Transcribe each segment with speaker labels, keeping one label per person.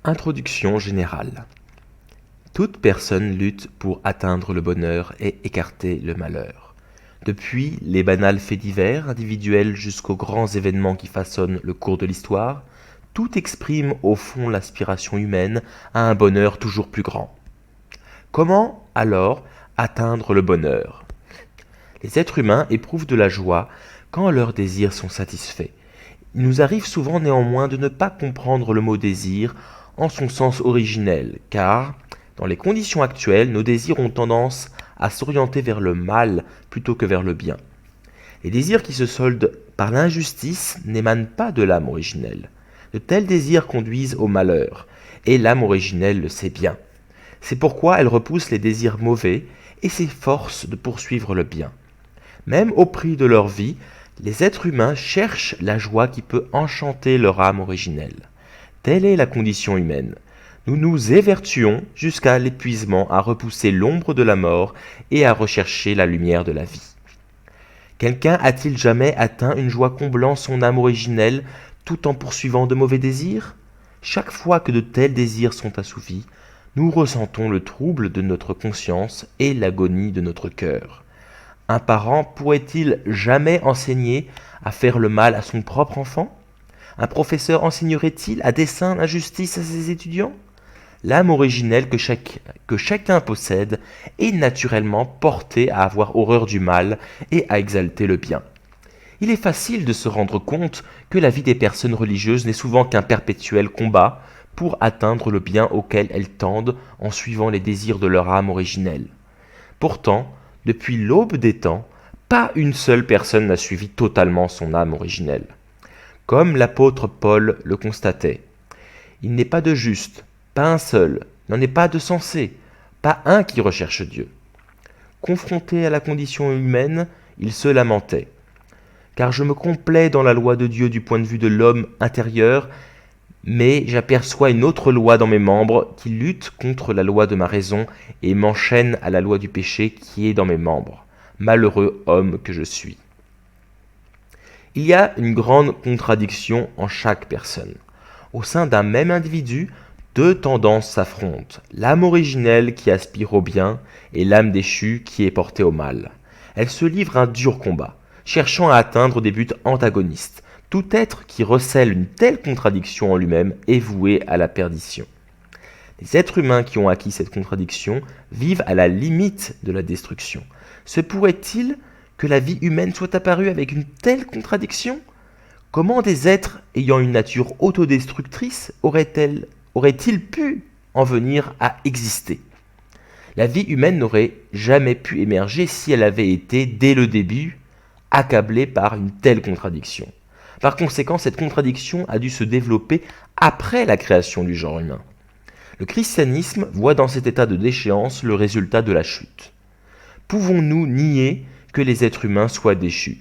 Speaker 1: Introduction générale. Toute personne lutte pour atteindre le bonheur et écarter le malheur. Depuis les banals faits divers individuels jusqu'aux grands événements qui façonnent le cours de l'histoire, tout exprime au fond l'aspiration humaine à un bonheur toujours plus grand. Comment alors atteindre le bonheur ? Les êtres humains éprouvent de la joie quand leurs désirs sont satisfaits. Il nous arrive souvent néanmoins de ne pas comprendre le mot désir en son sens originel, car, dans les conditions actuelles, nos désirs ont tendance à s'orienter vers le mal plutôt que vers le bien. Les désirs qui se soldent par l'injustice n'émanent pas de l'âme originelle. De tels désirs conduisent au malheur, et l'âme originelle le sait bien. C'est pourquoi elle repousse les désirs mauvais et s'efforce de poursuivre le bien. Même au prix de leur vie, les êtres humains cherchent la joie qui peut enchanter leur âme originelle. Telle est la condition humaine. Nous nous évertuons jusqu'à l'épuisement à repousser l'ombre de la mort et à rechercher la lumière de la vie. Quelqu'un a-t-il jamais atteint une joie comblant son âme originelle tout en poursuivant de mauvais désirs ? Chaque fois que de tels désirs sont assouvis, nous ressentons le trouble de notre conscience et l'agonie de notre cœur. Un parent pourrait-il jamais enseigner à faire le mal à son propre enfant ? Un professeur enseignerait-il à dessein l'injustice à ses étudiants ? L'âme originelle que chacun possède est naturellement portée à avoir horreur du mal et à exalter le bien. Il est facile de se rendre compte que la vie des personnes religieuses n'est souvent qu'un perpétuel combat pour atteindre le bien auquel elles tendent en suivant les désirs de leur âme originelle. Pourtant, depuis l'aube des temps, pas une seule personne n'a suivi totalement son âme originelle. Comme l'apôtre Paul le constatait, il n'est pas de juste, pas un seul, n'en est pas de sensé, pas un qui recherche Dieu. Confronté à la condition humaine, il se lamentait. Car je me complais dans la loi de Dieu du point de vue de l'homme intérieur, mais j'aperçois une autre loi dans mes membres qui lutte contre la loi de ma raison et m'enchaîne à la loi du péché qui est dans mes membres. Malheureux homme que je suis. Il y a une grande contradiction en chaque personne. Au sein d'un même individu, deux tendances s'affrontent, l'âme originelle qui aspire au bien et l'âme déchue qui est portée au mal. Elles se livrent un dur combat, cherchant à atteindre des buts antagonistes. Tout être qui recèle une telle contradiction en lui-même est voué à la perdition. Les êtres humains qui ont acquis cette contradiction vivent à la limite de la destruction. Se pourrait-il que la vie humaine soit apparue avec une telle contradiction ? Comment des êtres ayant une nature autodestructrice auraient-ils pu en venir à exister ? La vie humaine n'aurait jamais pu émerger si elle avait été, dès le début, accablée par une telle contradiction. Par conséquent, cette contradiction a dû se développer après la création du genre humain. Le christianisme voit dans cet état de déchéance le résultat de la chute. Pouvons-nous nier que les êtres humains soient déchus ?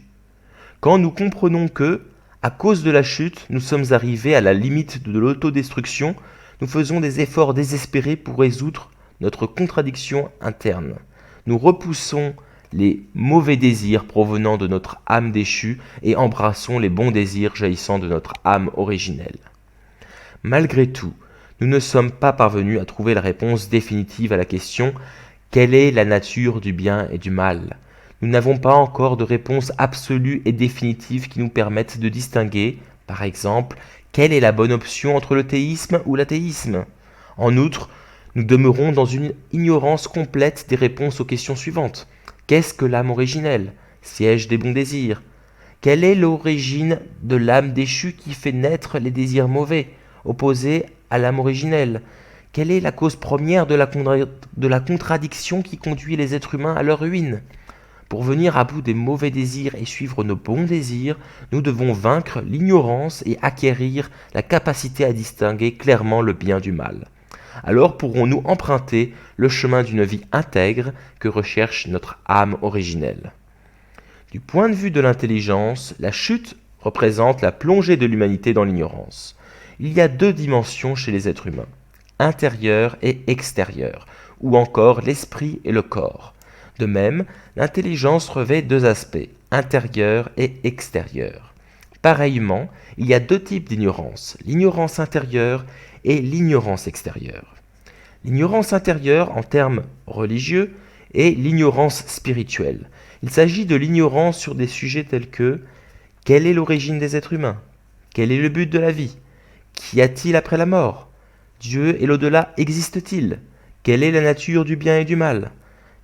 Speaker 1: Quand nous comprenons que, à cause de la chute, nous sommes arrivés à la limite de l'autodestruction, nous faisons des efforts désespérés pour résoudre notre contradiction interne. Nous repoussons les mauvais désirs provenant de notre âme déchue et embrassons les bons désirs jaillissant de notre âme originelle. Malgré tout, nous ne sommes pas parvenus à trouver la réponse définitive à la question « Quelle est la nature du bien et du mal ?» Nous n'avons pas encore de réponse absolue et définitive qui nous permette de distinguer, par exemple, quelle est la bonne option entre le théisme ou l'athéisme. En outre, nous demeurons dans une ignorance complète des réponses aux questions suivantes. Qu'est-ce que l'âme originelle, siège des bons désirs ? Quelle est l'origine de l'âme déchue qui fait naître les désirs mauvais, opposés à l'âme originelle ? Quelle est la cause première de la contradiction qui conduit les êtres humains à leur ruine ? Pour venir à bout des mauvais désirs et suivre nos bons désirs, nous devons vaincre l'ignorance et acquérir la capacité à distinguer clairement le bien du mal. Alors pourrons-nous emprunter le chemin d'une vie intègre que recherche notre âme originelle. Du point de vue de l'intelligence, la chute représente la plongée de l'humanité dans l'ignorance. Il y a deux dimensions chez les êtres humains, intérieure et extérieure, ou encore l'esprit et le corps. De même, l'intelligence revêt deux aspects, intérieur et extérieur. Pareillement, il y a deux types d'ignorance, l'ignorance intérieure et l'ignorance extérieure. L'ignorance intérieure, en termes religieux, est l'ignorance spirituelle. Il s'agit de l'ignorance sur des sujets tels que: quelle est l'origine des êtres humains? Quel est le but de la vie? Qu'y a-t-il après la mort? Dieu et l'au-delà existent-ils? Quelle est la nature du bien et du mal?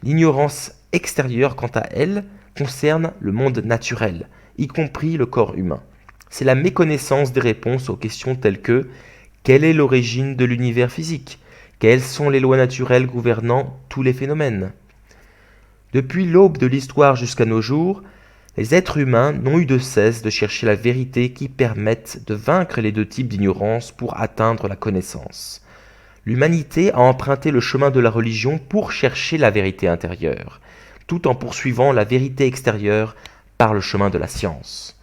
Speaker 1: L'ignorance extérieure, quant à elle, concerne le monde naturel, y compris le corps humain. C'est la méconnaissance des réponses aux questions telles que: quelle est l'origine de l'univers physique? Quelles sont les lois naturelles gouvernant tous les phénomènes? Depuis l'aube de l'histoire jusqu'à nos jours, les êtres humains n'ont eu de cesse de chercher la vérité qui permette de vaincre les deux types d'ignorance pour atteindre la connaissance. L'humanité a emprunté le chemin de la religion pour chercher la vérité intérieure, tout en poursuivant la vérité extérieure par le chemin de la science.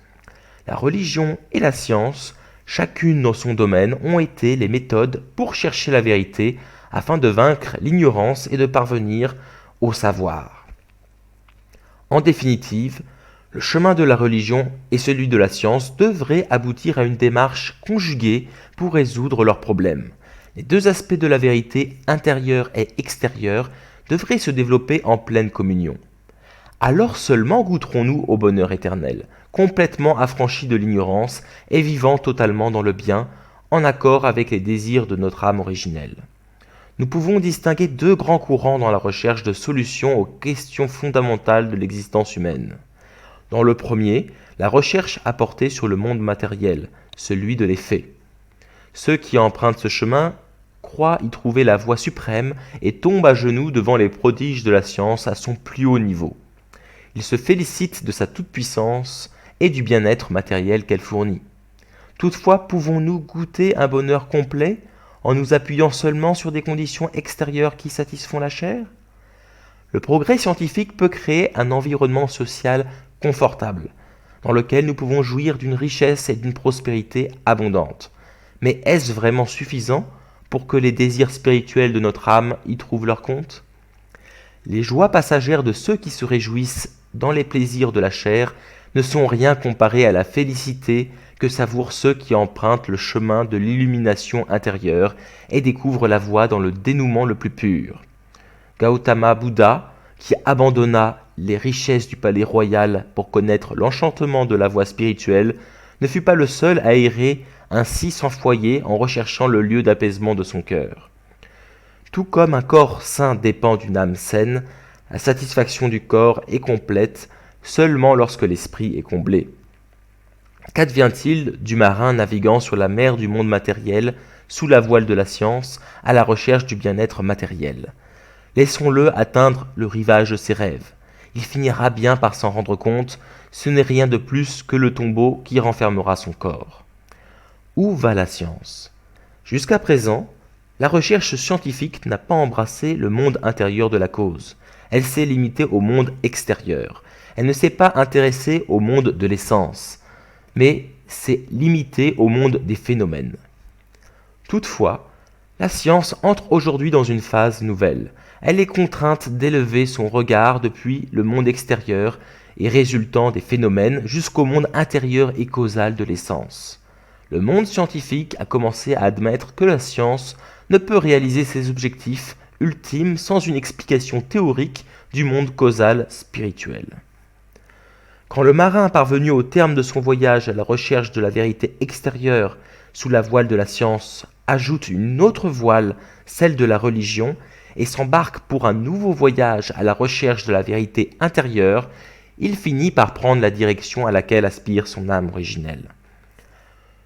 Speaker 1: La religion et la science, chacune dans son domaine, ont été les méthodes pour chercher la vérité afin de vaincre l'ignorance et de parvenir au savoir. En définitive, le chemin de la religion et celui de la science devraient aboutir à une démarche conjuguée pour résoudre leurs problèmes. Les deux aspects de la vérité, intérieure et extérieure, devraient se développer en pleine communion. Alors seulement goûterons-nous au bonheur éternel, complètement affranchis de l'ignorance et vivant totalement dans le bien, en accord avec les désirs de notre âme originelle. Nous pouvons distinguer deux grands courants dans la recherche de solutions aux questions fondamentales de l'existence humaine. Dans le premier, la recherche a porté sur le monde matériel, celui de l'effet. Ceux qui empruntent ce chemin croient y trouver la voie suprême et tombent à genoux devant les prodiges de la science à son plus haut niveau. Ils se félicitent de sa toute-puissance et du bien-être matériel qu'elle fournit. Toutefois, pouvons-nous goûter un bonheur complet en nous appuyant seulement sur des conditions extérieures qui satisfont la chair? Le progrès scientifique peut créer un environnement social confortable, dans lequel nous pouvons jouir d'une richesse et d'une prospérité abondantes. Mais est-ce vraiment suffisant pour que les désirs spirituels de notre âme y trouvent leur compte? Les joies passagères de ceux qui se réjouissent dans les plaisirs de la chair ne sont rien comparées à la félicité que savourent ceux qui empruntent le chemin de l'illumination intérieure et découvrent la voie dans le dénouement le plus pur. Gautama Bouddha, qui abandonna les richesses du palais royal pour connaître l'enchantement de la voie spirituelle, ne fut pas le seul à errer ainsi sans foyer en recherchant le lieu d'apaisement de son cœur. Tout comme un corps sain dépend d'une âme saine, la satisfaction du corps est complète seulement lorsque l'esprit est comblé. Qu'advient-il du marin naviguant sur la mer du monde matériel, sous la voile de la science, à la recherche du bien-être matériel? Laissons-le atteindre le rivage de ses rêves. Il finira bien par s'en rendre compte, ce n'est rien de plus que le tombeau qui renfermera son corps. Où va la science? Jusqu'à présent, la recherche scientifique n'a pas embrassé le monde intérieur de la cause. Elle s'est limitée au monde extérieur. Elle ne s'est pas intéressée au monde de l'essence, mais s'est limitée au monde des phénomènes. Toutefois, la science entre aujourd'hui dans une phase nouvelle. Elle est contrainte d'élever son regard depuis le monde extérieur et résultant des phénomènes jusqu'au monde intérieur et causal de l'essence. Le monde scientifique a commencé à admettre que la science ne peut réaliser ses objectifs ultimes sans une explication théorique du monde causal spirituel. Quand le marin parvenu au terme de son voyage à la recherche de la vérité extérieure sous la voile de la science ajoute une autre voile, celle de la religion, et s'embarque pour un nouveau voyage à la recherche de la vérité intérieure, il finit par prendre la direction à laquelle aspire son âme originelle.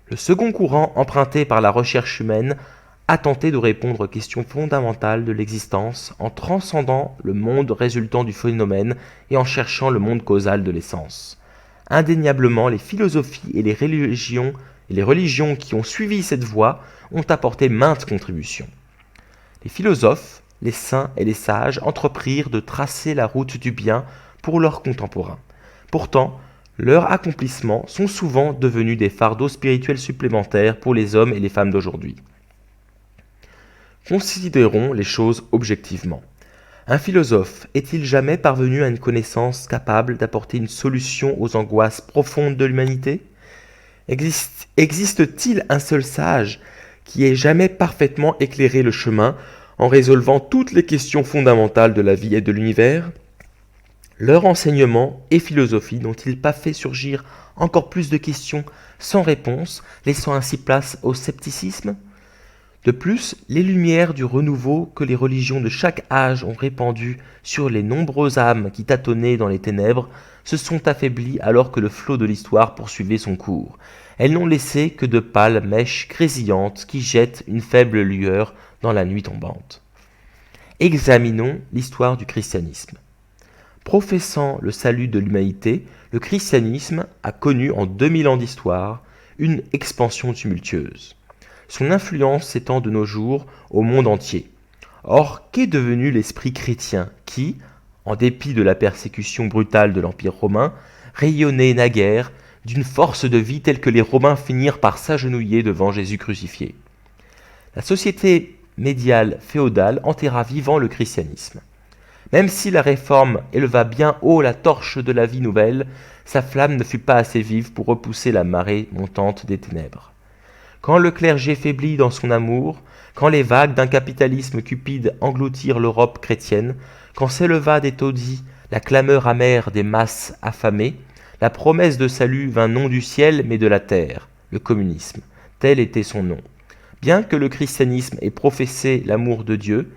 Speaker 1: Le second courant emprunté par la recherche humaine a tenté de répondre aux questions fondamentales de l'existence en transcendant le monde résultant du phénomène et en cherchant le monde causal de l'essence. Indéniablement, les philosophies et les religions qui ont suivi cette voie ont apporté maintes contributions. Les philosophes, les saints et les sages entreprirent de tracer la route du bien pour leurs contemporains. Pourtant, leurs accomplissements sont souvent devenus des fardeaux spirituels supplémentaires pour les hommes et les femmes d'aujourd'hui. Considérons les choses objectivement. Un philosophe est-il jamais parvenu à une connaissance capable d'apporter une solution aux angoisses profondes de l'humanité? Existe-t-il un seul sage qui ait jamais parfaitement éclairé le chemin en résolvant toutes les questions fondamentales de la vie et de l'univers, leur enseignement et philosophie n'ont-ils pas fait surgir encore plus de questions sans réponse, laissant ainsi place au scepticisme ? De plus, les lumières du renouveau que les religions de chaque âge ont répandues sur les nombreuses âmes qui tâtonnaient dans les ténèbres se sont affaiblies alors que le flot de l'histoire poursuivait son cours. Elles n'ont laissé que de pâles mèches grésillantes qui jettent une faible lueur dans la nuit tombante. Examinons l'histoire du christianisme. Professant le salut de l'humanité, le christianisme a connu en 2000 ans d'histoire une expansion tumultueuse. Son influence s'étend de nos jours au monde entier. Or, qu'est devenu l'esprit chrétien qui, en dépit de la persécution brutale de l'Empire romain, rayonnait naguère d'une force de vie telle que les Romains finirent par s'agenouiller devant Jésus crucifié ? La société médiale féodale enterra vivant le christianisme. Même si la réforme éleva bien haut la torche de la vie nouvelle, sa flamme ne fut pas assez vive pour repousser la marée montante des ténèbres. Quand le clergé faiblit dans son amour, quand les vagues d'un capitalisme cupide engloutirent l'Europe chrétienne, quand s'éleva des taudis la clameur amère des masses affamées, la promesse de salut vint non du ciel mais de la terre, le communisme. Tel était son nom. Bien que le christianisme ait professé l'amour de Dieu,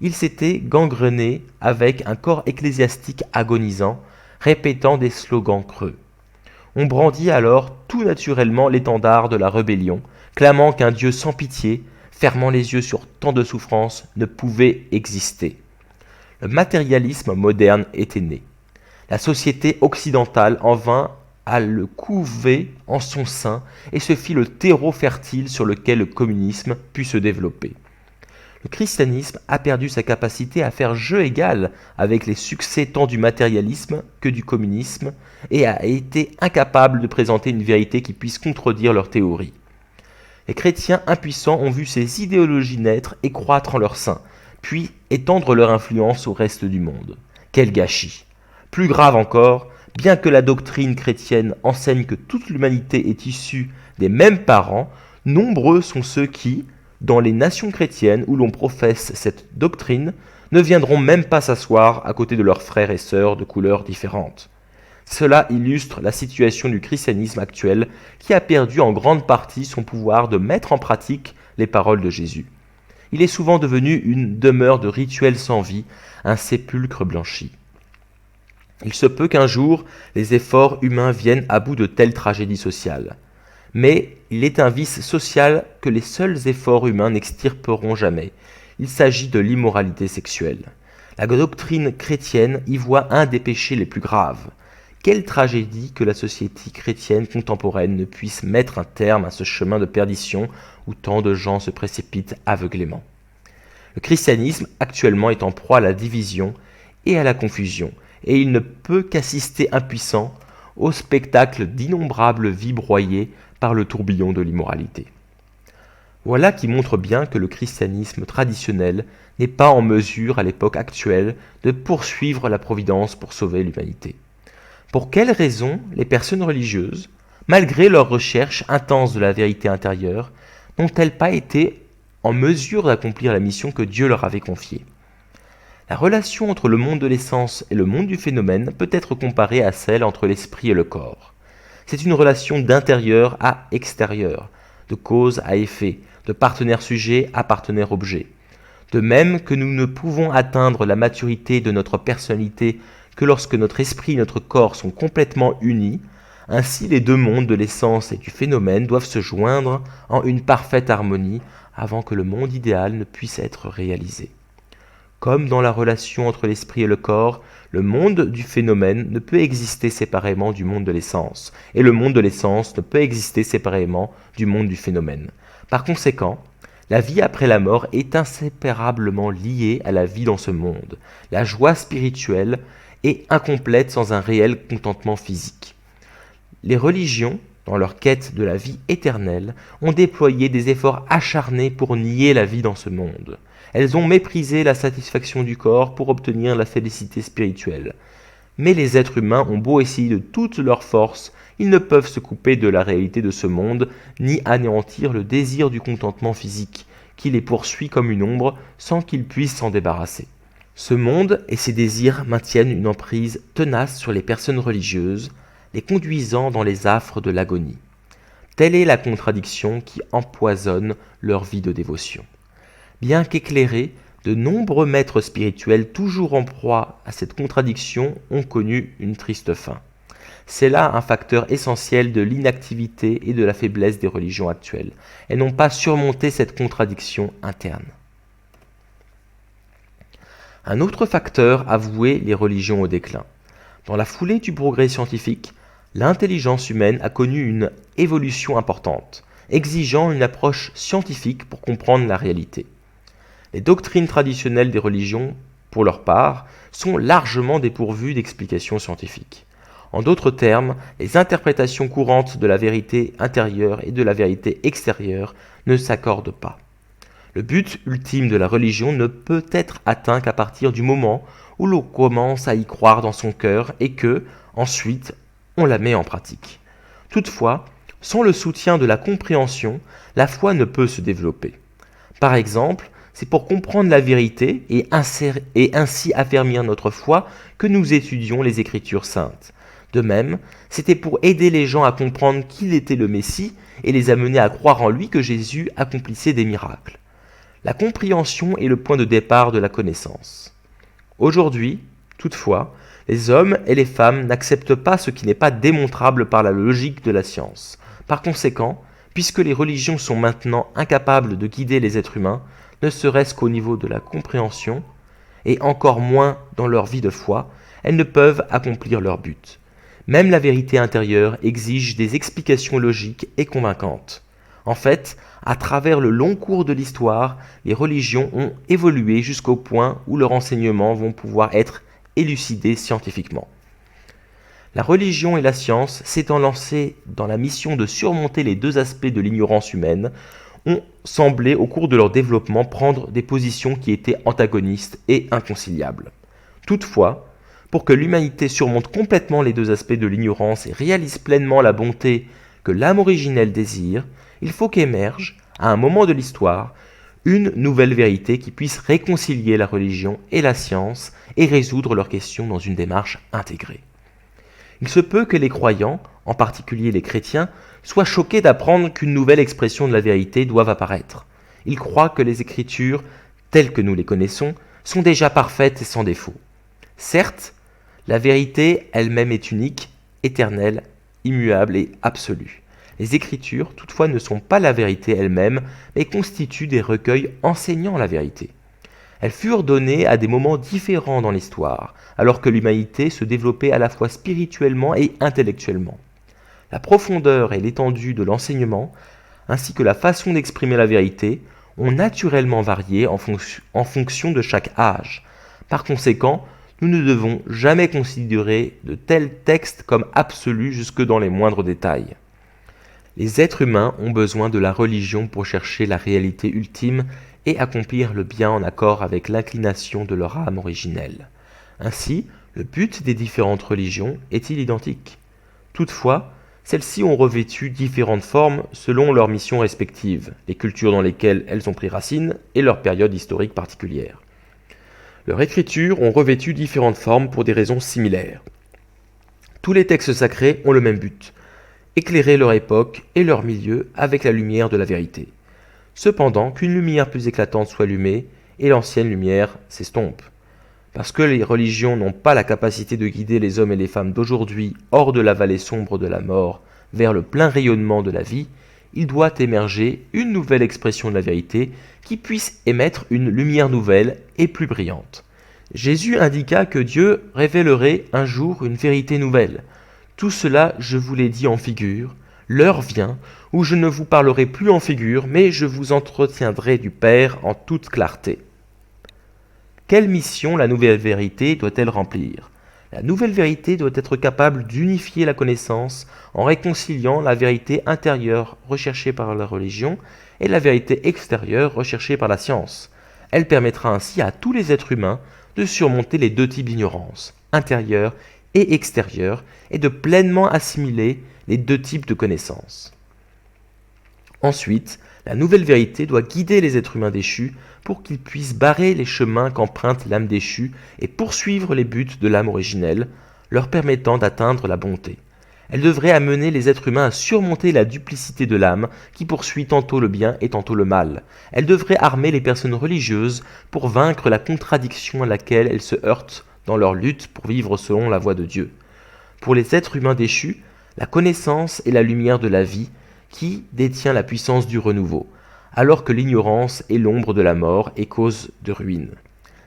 Speaker 1: il s'était gangrené avec un corps ecclésiastique agonisant, répétant des slogans creux. On brandit alors tout naturellement l'étendard de la rébellion, clamant qu'un Dieu sans pitié, fermant les yeux sur tant de souffrances, ne pouvait exister. Le matérialisme moderne était né. La société occidentale en vint à le couver en son sein et se fit le terreau fertile sur lequel le communisme put se développer. Le christianisme a perdu sa capacité à faire jeu égal avec les succès tant du matérialisme que du communisme et a été incapable de présenter une vérité qui puisse contredire leurs théories. Les chrétiens impuissants ont vu ces idéologies naître et croître en leur sein, puis étendre leur influence au reste du monde. Quel gâchis! Plus grave encore, bien que la doctrine chrétienne enseigne que toute l'humanité est issue des mêmes parents, nombreux sont ceux qui, dans les nations chrétiennes où l'on professe cette doctrine, ne viendront même pas s'asseoir à côté de leurs frères et sœurs de couleurs différentes. Cela illustre la situation du christianisme actuel qui a perdu en grande partie son pouvoir de mettre en pratique les paroles de Jésus. Il est souvent devenu une demeure de rituels sans vie, un sépulcre blanchi. Il se peut qu'un jour, les efforts humains viennent à bout de telles tragédies sociales. Mais il est un vice social que les seuls efforts humains n'extirperont jamais. Il s'agit de l'immoralité sexuelle. La doctrine chrétienne y voit un des péchés les plus graves. Quelle tragédie que la société chrétienne contemporaine ne puisse mettre un terme à ce chemin de perdition où tant de gens se précipitent aveuglément. Le christianisme actuellement est en proie à la division et à la confusion, et il ne peut qu'assister impuissant au spectacle d'innombrables vies broyées par le tourbillon de l'immoralité. Voilà qui montre bien que le christianisme traditionnel n'est pas en mesure à l'époque actuelle de poursuivre la providence pour sauver l'humanité. Pour quelles raisons les personnes religieuses, malgré leur recherche intense de la vérité intérieure, n'ont-elles pas été en mesure d'accomplir la mission que Dieu leur avait confiée ? La relation entre le monde de l'essence et le monde du phénomène peut être comparée à celle entre l'esprit et le corps. C'est une relation d'intérieur à extérieur, de cause à effet, de partenaire sujet à partenaire objet. De même que nous ne pouvons atteindre la maturité de notre personnalité que lorsque notre esprit et notre corps sont complètement unis, ainsi les deux mondes de l'essence et du phénomène doivent se joindre en une parfaite harmonie avant que le monde idéal ne puisse être réalisé. Comme dans la relation entre l'esprit et le corps, le monde du phénomène ne peut exister séparément du monde de l'essence, et le monde de l'essence ne peut exister séparément du monde du phénomène. Par conséquent, la vie après la mort est inséparablement liée à la vie dans ce monde. La joie spirituelle est incomplète sans un réel contentement physique. Les religions, dans leur quête de la vie éternelle, ont déployé des efforts acharnés pour nier la vie dans ce monde. Elles ont méprisé la satisfaction du corps pour obtenir la félicité spirituelle. Mais les êtres humains ont beau essayer de toutes leurs forces, ils ne peuvent se couper de la réalité de ce monde, ni anéantir le désir du contentement physique, qui les poursuit comme une ombre sans qu'ils puissent s'en débarrasser. Ce monde et ses désirs maintiennent une emprise tenace sur les personnes religieuses, les conduisant dans les affres de l'agonie. Telle est la contradiction qui empoisonne leur vie de dévotion. Bien qu'éclairés, de nombreux maîtres spirituels toujours en proie à cette contradiction ont connu une triste fin. C'est là un facteur essentiel de l'inactivité et de la faiblesse des religions actuelles. Elles n'ont pas surmonté cette contradiction interne. Un autre facteur a voué les religions au déclin. Dans la foulée du progrès scientifique, l'intelligence humaine a connu une évolution importante, exigeant une approche scientifique pour comprendre la réalité. Les doctrines traditionnelles des religions, pour leur part, sont largement dépourvues d'explications scientifiques. En d'autres termes, les interprétations courantes de la vérité intérieure et de la vérité extérieure ne s'accordent pas. Le but ultime de la religion ne peut être atteint qu'à partir du moment où l'on commence à y croire dans son cœur et que, ensuite, on la met en pratique. Toutefois, sans le soutien de la compréhension, la foi ne peut se développer. Par exemple, c'est pour comprendre la vérité et ainsi affermir notre foi que nous étudions les Écritures saintes. De même, c'était pour aider les gens à comprendre qu'il était le Messie et les amener à croire en lui que Jésus accomplissait des miracles. La compréhension est le point de départ de la connaissance. Aujourd'hui, toutefois, les hommes et les femmes n'acceptent pas ce qui n'est pas démontrable par la logique de la science. Par conséquent, puisque les religions sont maintenant incapables de guider les êtres humains, ne serait-ce qu'au niveau de la compréhension, et encore moins dans leur vie de foi, elles ne peuvent accomplir leur but. Même la vérité intérieure exige des explications logiques et convaincantes. En fait, à travers le long cours de l'histoire, les religions ont évolué jusqu'au point où leurs enseignements vont pouvoir être élucidés scientifiquement. La religion et la science, s'étant lancées dans la mission de surmonter les deux aspects de l'ignorance humaine, ont semblé au cours de leur développement prendre des positions qui étaient antagonistes et inconciliables. Toutefois, pour que l'humanité surmonte complètement les deux aspects de l'ignorance et réalise pleinement la bonté que l'âme originelle désire, il faut qu'émerge, à un moment de l'histoire, une nouvelle vérité qui puisse réconcilier la religion et la science et résoudre leurs questions dans une démarche intégrée. Il se peut que les croyants, en particulier les chrétiens, soient choqués d'apprendre qu'une nouvelle expression de la vérité doit apparaître. Ils croient que les Écritures, telles que nous les connaissons, sont déjà parfaites et sans défaut. Certes, la vérité elle-même est unique, éternelle, immuable et absolue. Les Écritures, toutefois, ne sont pas la vérité elle-même, mais constituent des recueils enseignant la vérité. Elles furent données à des moments différents dans l'histoire, alors que l'humanité se développait à la fois spirituellement et intellectuellement. La profondeur et l'étendue de l'enseignement, ainsi que la façon d'exprimer la vérité, ont naturellement varié en fonction de chaque âge. Par conséquent, nous ne devons jamais considérer de tels textes comme absolus jusque dans les moindres détails. Les êtres humains ont besoin de la religion pour chercher la réalité ultime et accomplir le bien en accord avec l'inclination de leur âme originelle. Ainsi, le but des différentes religions est-il identique? Toutefois, celles-ci ont revêtu différentes formes selon leurs missions respectives, les cultures dans lesquelles elles ont pris racine et leur période historique particulière. Leurs écritures ont revêtu différentes formes pour des raisons similaires. Tous les textes sacrés ont le même but, éclairer leur époque et leur milieu avec la lumière de la vérité. Cependant, qu'une lumière plus éclatante soit allumée et l'ancienne lumière s'estompe. Parce que les religions n'ont pas la capacité de guider les hommes et les femmes d'aujourd'hui hors de la vallée sombre de la mort vers le plein rayonnement de la vie, il doit émerger une nouvelle expression de la vérité qui puisse émettre une lumière nouvelle et plus brillante. Jésus indiqua que Dieu révélerait un jour une vérité nouvelle. Tout cela, je vous l'ai dit en figure. L'heure vient où je ne vous parlerai plus en figure, mais je vous entretiendrai du Père en toute clarté. Quelle mission la nouvelle vérité doit-elle remplir? La nouvelle vérité doit être capable d'unifier la connaissance en réconciliant la vérité intérieure recherchée par la religion et la vérité extérieure recherchée par la science. Elle permettra ainsi à tous les êtres humains de surmonter les deux types d'ignorance, intérieure et extérieure et de pleinement assimiler les deux types de connaissances. Ensuite, la nouvelle vérité doit guider les êtres humains déchus pour qu'ils puissent barrer les chemins qu'emprunte l'âme déchue et poursuivre les buts de l'âme originelle, leur permettant d'atteindre la bonté. Elle devrait amener les êtres humains à surmonter la duplicité de l'âme qui poursuit tantôt le bien et tantôt le mal. Elle devrait armer les personnes religieuses pour vaincre la contradiction à laquelle elles se heurtent dans leur lutte pour vivre selon la voie de Dieu. Pour les êtres humains déchus, la connaissance est la lumière de la vie qui détient la puissance du renouveau, alors que l'ignorance est l'ombre de la mort et cause de ruine.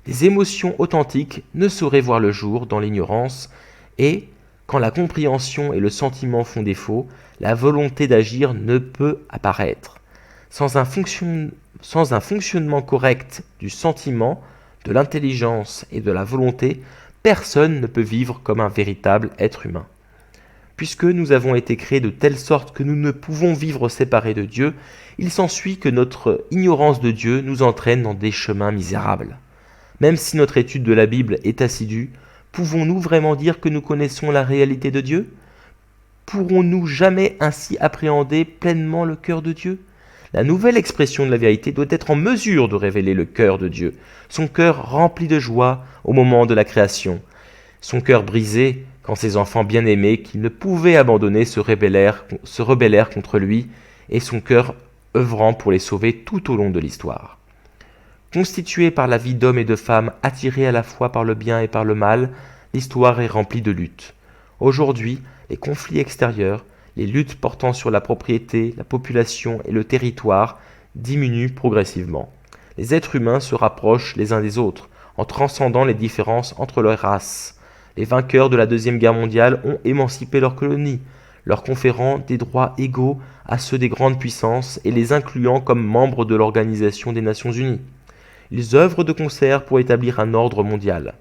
Speaker 1: Des émotions authentiques ne sauraient voir le jour dans l'ignorance et, quand la compréhension et le sentiment font défaut, la volonté d'agir ne peut apparaître. Sans un fonctionnement correct du sentiment, de l'intelligence et de la volonté, personne ne peut vivre comme un véritable être humain. Puisque nous avons été créés de telle sorte que nous ne pouvons vivre séparés de Dieu, il s'ensuit que notre ignorance de Dieu nous entraîne dans des chemins misérables. Même si notre étude de la Bible est assidue, pouvons-nous vraiment dire que nous connaissons la réalité de Dieu ? Pourrons-nous jamais ainsi appréhender pleinement le cœur de Dieu ? La nouvelle expression de la vérité doit être en mesure de révéler le cœur de Dieu, son cœur rempli de joie au moment de la création, son cœur brisé quand ses enfants bien-aimés qu'il ne pouvait abandonner se rebellèrent contre lui, et son cœur œuvrant pour les sauver tout au long de l'histoire. Constituée par la vie d'hommes et de femmes attirés à la fois par le bien et par le mal, l'histoire est remplie de luttes. Aujourd'hui, les conflits extérieurs, les luttes portant sur la propriété, la population et le territoire diminuent progressivement. Les êtres humains se rapprochent les uns des autres, en transcendant les différences entre leurs races. Les vainqueurs de la Deuxième Guerre mondiale ont émancipé leurs colonies, leur conférant des droits égaux à ceux des grandes puissances et les incluant comme membres de l'Organisation des Nations Unies. Ils œuvrent de concert pour établir un ordre mondial.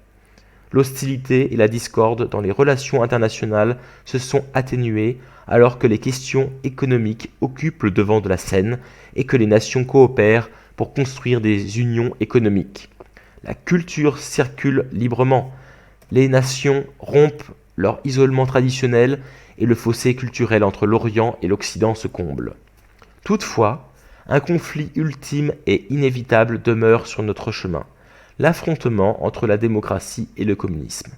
Speaker 1: L'hostilité et la discorde dans les relations internationales se sont atténuées alors que les questions économiques occupent le devant de la scène et que les nations coopèrent pour construire des unions économiques. La culture circule librement. Les nations rompent leur isolement traditionnel et le fossé culturel entre l'Orient et l'Occident se comble. Toutefois, un conflit ultime et inévitable demeure sur notre chemin, l'affrontement entre la démocratie et le communisme.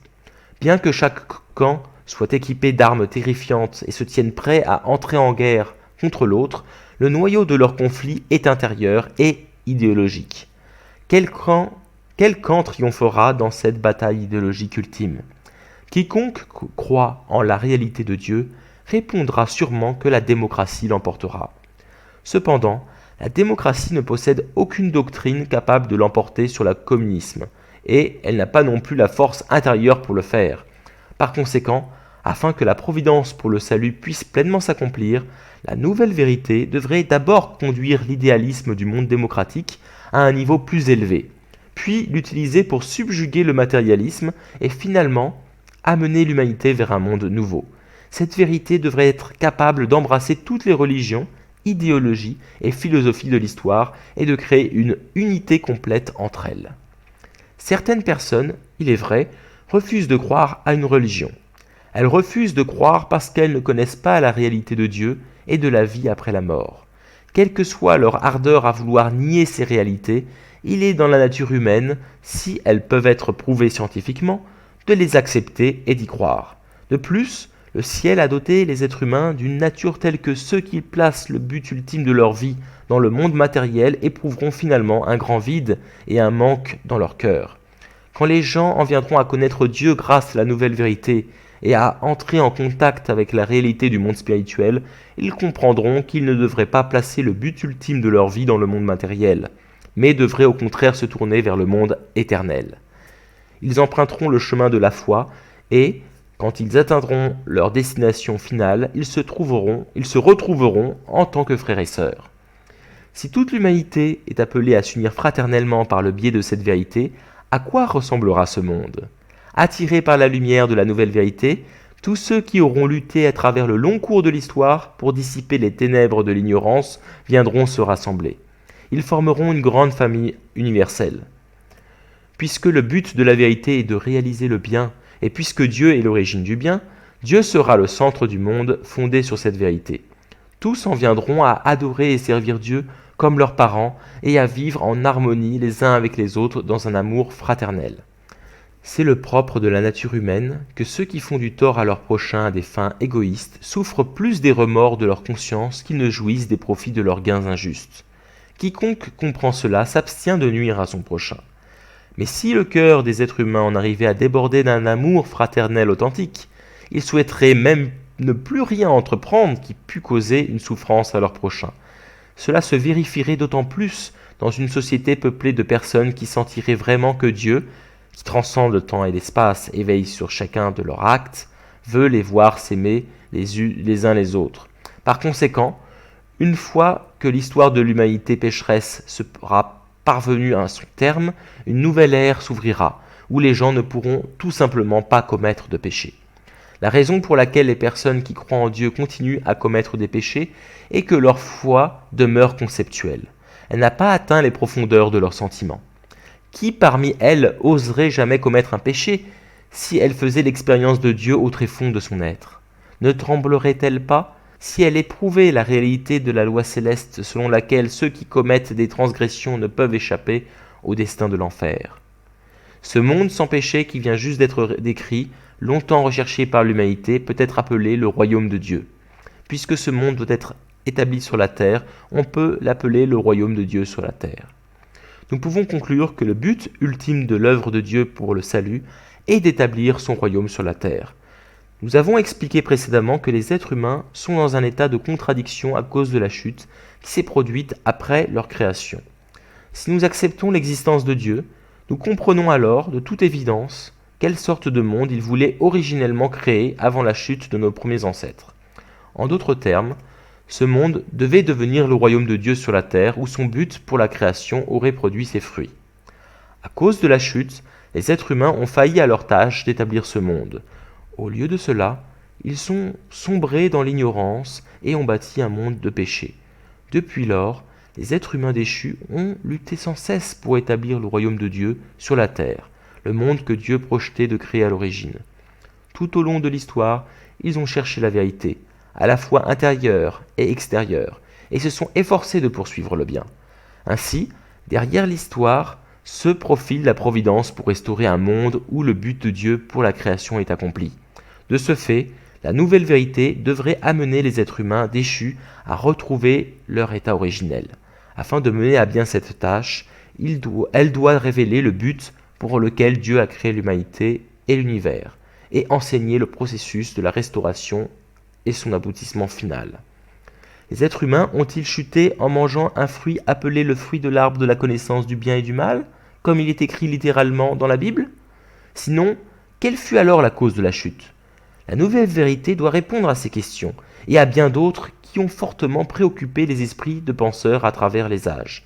Speaker 1: Bien que chaque camp soit équipé d'armes terrifiantes et se tienne prêt à entrer en guerre contre l'autre, le noyau de leur conflit est intérieur et idéologique. Quel camp triomphera dans cette bataille idéologique ultime ? Quiconque croit en la réalité de Dieu répondra sûrement que la démocratie l'emportera. Cependant, la démocratie ne possède aucune doctrine capable de l'emporter sur le communisme, et elle n'a pas non plus la force intérieure pour le faire. Par conséquent, afin que la providence pour le salut puisse pleinement s'accomplir, la nouvelle vérité devrait d'abord conduire l'idéalisme du monde démocratique à un niveau plus élevé, puis l'utiliser pour subjuguer le matérialisme et finalement amener l'humanité vers un monde nouveau. Cette vérité devrait être capable d'embrasser toutes les religions, idéologies et philosophies de l'histoire et de créer une unité complète entre elles. Certaines personnes, il est vrai, refusent de croire à une religion. Elles refusent de croire parce qu'elles ne connaissent pas la réalité de Dieu et de la vie après la mort. Quelle que soit leur ardeur à vouloir nier ces réalités, il est dans la nature humaine, si elles peuvent être prouvées scientifiquement, de les accepter et d'y croire. De plus, le ciel a doté les êtres humains d'une nature telle que ceux qui placent le but ultime de leur vie dans le monde matériel éprouveront finalement un grand vide et un manque dans leur cœur. Quand les gens en viendront à connaître Dieu grâce à la nouvelle vérité et à entrer en contact avec la réalité du monde spirituel, ils comprendront qu'ils ne devraient pas placer le but ultime de leur vie dans le monde matériel, mais devraient au contraire se tourner vers le monde éternel. Ils emprunteront le chemin de la foi et, quand ils atteindront leur destination finale, ils se retrouveront en tant que frères et sœurs. Si toute l'humanité est appelée à s'unir fraternellement par le biais de cette vérité, à quoi ressemblera ce monde ? Attirés par la lumière de la nouvelle vérité, tous ceux qui auront lutté à travers le long cours de l'histoire pour dissiper les ténèbres de l'ignorance viendront se rassembler. Ils formeront une grande famille universelle. Puisque le but de la vérité est de réaliser le bien Et puisque Dieu est l'origine du bien, Dieu sera le centre du monde fondé sur cette vérité. Tous en viendront à adorer et servir Dieu comme leurs parents et à vivre en harmonie les uns avec les autres dans un amour fraternel. C'est le propre de la nature humaine que ceux qui font du tort à leur prochain à des fins égoïstes souffrent plus des remords de leur conscience qu'ils ne jouissent des profits de leurs gains injustes. Quiconque comprend cela s'abstient de nuire à son prochain. Mais si le cœur des êtres humains en arrivait à déborder d'un amour fraternel authentique, ils souhaiteraient même ne plus rien entreprendre qui pût causer une souffrance à leur prochain. Cela se vérifierait d'autant plus dans une société peuplée de personnes qui sentiraient vraiment que Dieu, qui transcende le temps et l'espace et veille sur chacun de leurs actes, veut les voir s'aimer les uns les autres. Par conséquent, une fois que l'histoire de l'humanité pécheresse sera parvenue à son terme, une nouvelle ère s'ouvrira, où les gens ne pourront tout simplement pas commettre de péché. La raison pour laquelle les personnes qui croient en Dieu continuent à commettre des péchés est que leur foi demeure conceptuelle. Elle n'a pas atteint les profondeurs de leurs sentiments. Qui parmi elles oserait jamais commettre un péché si elle faisait l'expérience de Dieu au tréfonds de son être? Ne tremblerait-elle pas si elle éprouvait la réalité de la loi céleste selon laquelle ceux qui commettent des transgressions ne peuvent échapper au destin de l'enfer? Ce monde sans péché qui vient juste d'être décrit, longtemps recherché par l'humanité, peut être appelé le royaume de Dieu. Puisque ce monde doit être établi sur la terre, on peut l'appeler le royaume de Dieu sur la terre. Nous pouvons conclure que le but ultime de l'œuvre de Dieu pour le salut est d'établir son royaume sur la terre. Nous avons expliqué précédemment que les êtres humains sont dans un état de contradiction à cause de la chute qui s'est produite après leur création. Si nous acceptons l'existence de Dieu, nous comprenons alors de toute évidence quelle sorte de monde il voulait originellement créer avant la chute de nos premiers ancêtres. En d'autres termes, ce monde devait devenir le royaume de Dieu sur la terre où son but pour la création aurait produit ses fruits. À cause de la chute, les êtres humains ont failli à leur tâche d'établir ce monde. Au lieu de cela, ils sont sombrés dans l'ignorance et ont bâti un monde de péché. Depuis lors, les êtres humains déchus ont lutté sans cesse pour établir le royaume de Dieu sur la terre, le monde que Dieu projetait de créer à l'origine. Tout au long de l'histoire, ils ont cherché la vérité, à la fois intérieure et extérieure, et se sont efforcés de poursuivre le bien. Ainsi, derrière l'histoire, se profile la providence pour restaurer un monde où le but de Dieu pour la création est accompli. De ce fait, la nouvelle vérité devrait amener les êtres humains déchus à retrouver leur état originel. Afin de mener à bien cette tâche, elle doit révéler le but pour lequel Dieu a créé l'humanité et l'univers, et enseigner le processus de la restauration et son aboutissement final. Les êtres humains ont-ils chuté en mangeant un fruit appelé le fruit de l'arbre de la connaissance du bien et du mal, comme il est écrit littéralement dans la Bible? Sinon, quelle fut alors la cause de la chute? La nouvelle vérité doit répondre à ces questions, et à bien d'autres qui ont fortement préoccupé les esprits de penseurs à travers les âges.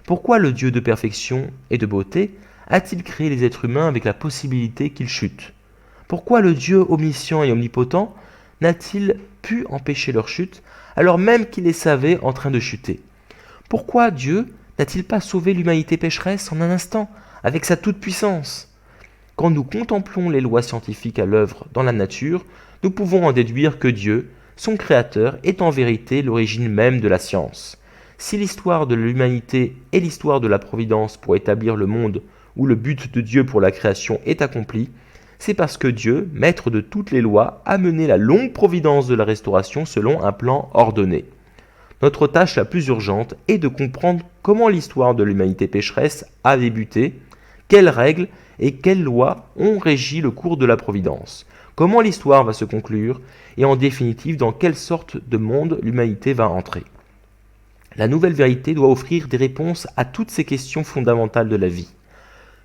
Speaker 1: Pourquoi le Dieu de perfection et de beauté a-t-il créé les êtres humains avec la possibilité qu'ils chutent? Pourquoi le Dieu omniscient et omnipotent n'a-t-il pu empêcher leur chute, alors même qu'il les savait en train de chuter? Pourquoi Dieu n'a-t-il pas sauvé l'humanité pécheresse en un instant, avec sa toute-puissance? Quand nous contemplons les lois scientifiques à l'œuvre dans la nature, nous pouvons en déduire que Dieu, son Créateur, est en vérité l'origine même de la science. Si l'histoire de l'humanité est l'histoire de la providence pour établir le monde où le but de Dieu pour la création est accompli, c'est parce que Dieu, maître de toutes les lois, a mené la longue providence de la restauration selon un plan ordonné. Notre tâche la plus urgente est de comprendre comment l'histoire de l'humanité pécheresse a débuté, quelles règles et quelles lois ont régi le cours de la providence, comment l'histoire va se conclure et en définitive dans quelle sorte de monde l'humanité va entrer. La nouvelle vérité doit offrir des réponses à toutes ces questions fondamentales de la vie.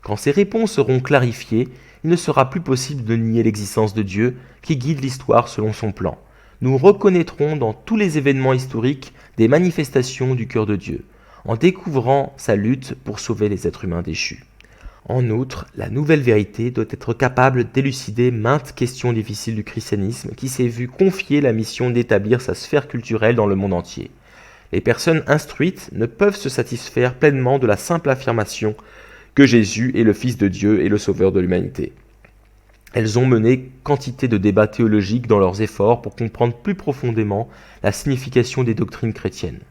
Speaker 1: Quand ces réponses seront clarifiées, il ne sera plus possible de nier l'existence de Dieu qui guide l'histoire selon son plan. Nous reconnaîtrons dans tous les événements historiques des manifestations du cœur de Dieu, en découvrant sa lutte pour sauver les êtres humains déchus. En outre, la nouvelle vérité doit être capable d'élucider maintes questions difficiles du christianisme qui s'est vu confier la mission d'établir sa sphère culturelle dans le monde entier. Les personnes instruites ne peuvent se satisfaire pleinement de la simple affirmation que Jésus est le Fils de Dieu et le Sauveur de l'humanité. Elles ont mené quantité de débats théologiques dans leurs efforts pour comprendre plus profondément la signification des doctrines chrétiennes.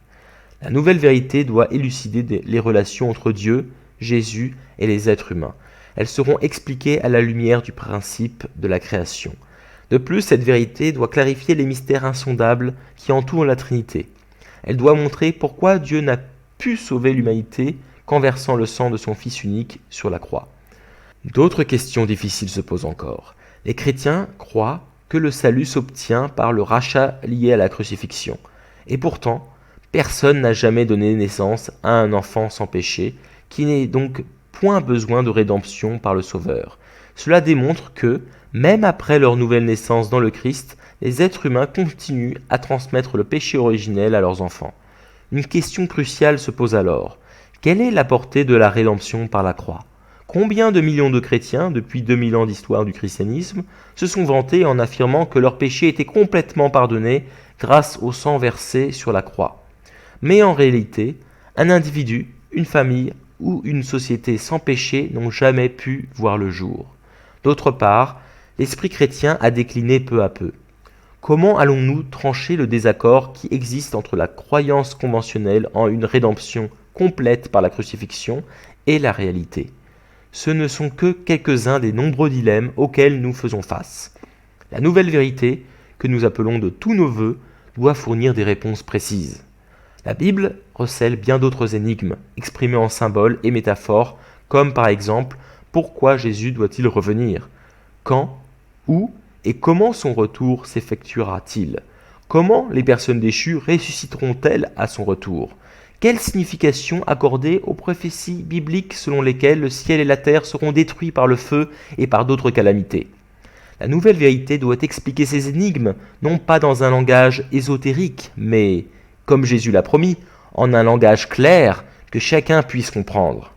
Speaker 1: La nouvelle vérité doit élucider les relations entre Dieu, Jésus et les êtres humains. Elles seront expliquées à la lumière du principe de la création. De plus, cette vérité doit clarifier les mystères insondables qui entourent la Trinité. Elle doit montrer pourquoi Dieu n'a pu sauver l'humanité qu'en versant le sang de son Fils unique sur la croix. D'autres questions difficiles se posent encore. Les chrétiens croient que le salut s'obtient par le rachat lié à la crucifixion. Et pourtant, personne n'a jamais donné naissance à un enfant sans péché, qui n'ait donc point besoin de rédemption par le Sauveur. Cela démontre que, même après leur nouvelle naissance dans le Christ, les êtres humains continuent à transmettre le péché originel à leurs enfants. Une question cruciale se pose alors. Quelle est la portée de la rédemption par la croix ? Combien de millions de chrétiens, depuis 2000 ans d'histoire du christianisme, se sont vantés en affirmant que leurs péchés étaient complètement pardonnés grâce au sang versé sur la croix ? Mais en réalité, un individu, une famille ou une société sans péché n'ont jamais pu voir le jour. D'autre part, l'esprit chrétien a décliné peu à peu. Comment allons-nous trancher le désaccord qui existe entre la croyance conventionnelle en une rédemption complète par la crucifixion et la réalité ? Ce ne sont que quelques-uns des nombreux dilemmes auxquels nous faisons face. La nouvelle vérité, que nous appelons de tous nos vœux, doit fournir des réponses précises. La Bible recèle bien d'autres énigmes, exprimées en symboles et métaphores, comme par exemple « Pourquoi Jésus doit-il revenir ? Quand ? Où ? Et comment son retour s'effectuera-t-il ? Comment les personnes déchues ressusciteront-elles à son retour ? Quelle signification accorder aux prophéties bibliques selon lesquelles le ciel et la terre seront détruits par le feu et par d'autres calamités ? La nouvelle vérité doit expliquer ces énigmes, non pas dans un langage ésotérique, mais, comme Jésus l'a promis, en un langage clair que chacun puisse comprendre.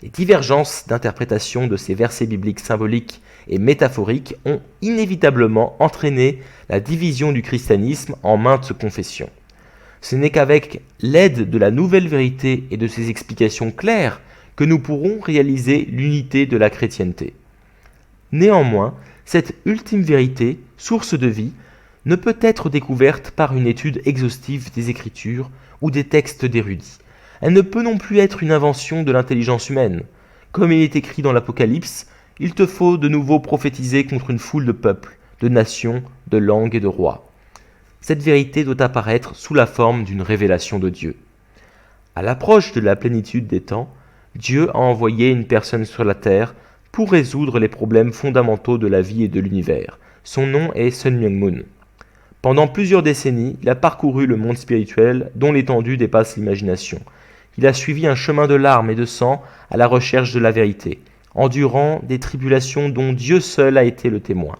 Speaker 1: Les divergences d'interprétation de ces versets bibliques symboliques et métaphoriques ont inévitablement entraîné la division du christianisme en maintes confessions. Ce n'est qu'avec l'aide de la nouvelle vérité et de ses explications claires que nous pourrons réaliser l'unité de la chrétienté. Néanmoins, cette ultime vérité, source de vie, ne peut être découverte par une étude exhaustive des Écritures ou des textes d'érudits. Elle ne peut non plus être une invention de l'intelligence humaine. Comme il est écrit dans l'Apocalypse, il te faut de nouveau prophétiser contre une foule de peuples, de nations, de langues et de rois. Cette vérité doit apparaître sous la forme d'une révélation de Dieu. À l'approche de la plénitude des temps, Dieu a envoyé une personne sur la terre pour résoudre les problèmes fondamentaux de la vie et de l'univers. Son nom est Sun Myung Moon. Pendant plusieurs décennies, il a parcouru le monde spirituel dont l'étendue dépasse l'imagination. Il a suivi un chemin de larmes et de sang à la recherche de la vérité, endurant des tribulations dont Dieu seul a été le témoin.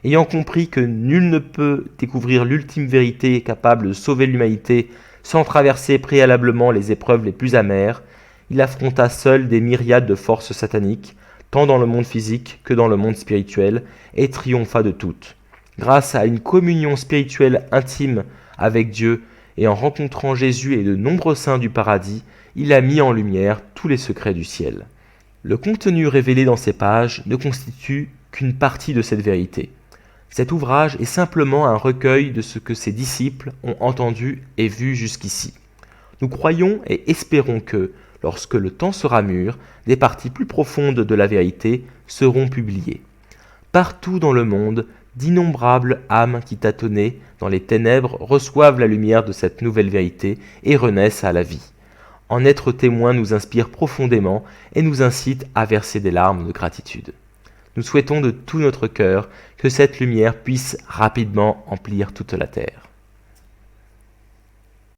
Speaker 1: Ayant compris que nul ne peut découvrir l'ultime vérité capable de sauver l'humanité sans traverser préalablement les épreuves les plus amères, il affronta seul des myriades de forces sataniques, tant dans le monde physique que dans le monde spirituel, et triompha de toutes. Grâce à une communion spirituelle intime avec Dieu et en rencontrant Jésus et de nombreux saints du paradis, il a mis en lumière tous les secrets du ciel. Le contenu révélé dans ces pages ne constitue qu'une partie de cette vérité. Cet ouvrage est simplement un recueil de ce que ses disciples ont entendu et vu jusqu'ici. Nous croyons et espérons que, lorsque le temps sera mûr, des parties plus profondes de la vérité seront publiées. Partout dans le monde, d'innombrables âmes qui tâtonnaient dans les ténèbres reçoivent la lumière de cette nouvelle vérité et renaissent à la vie. En être témoin nous inspire profondément et nous incite à verser des larmes de gratitude. Nous souhaitons de tout notre cœur que cette lumière puisse rapidement emplir toute la terre.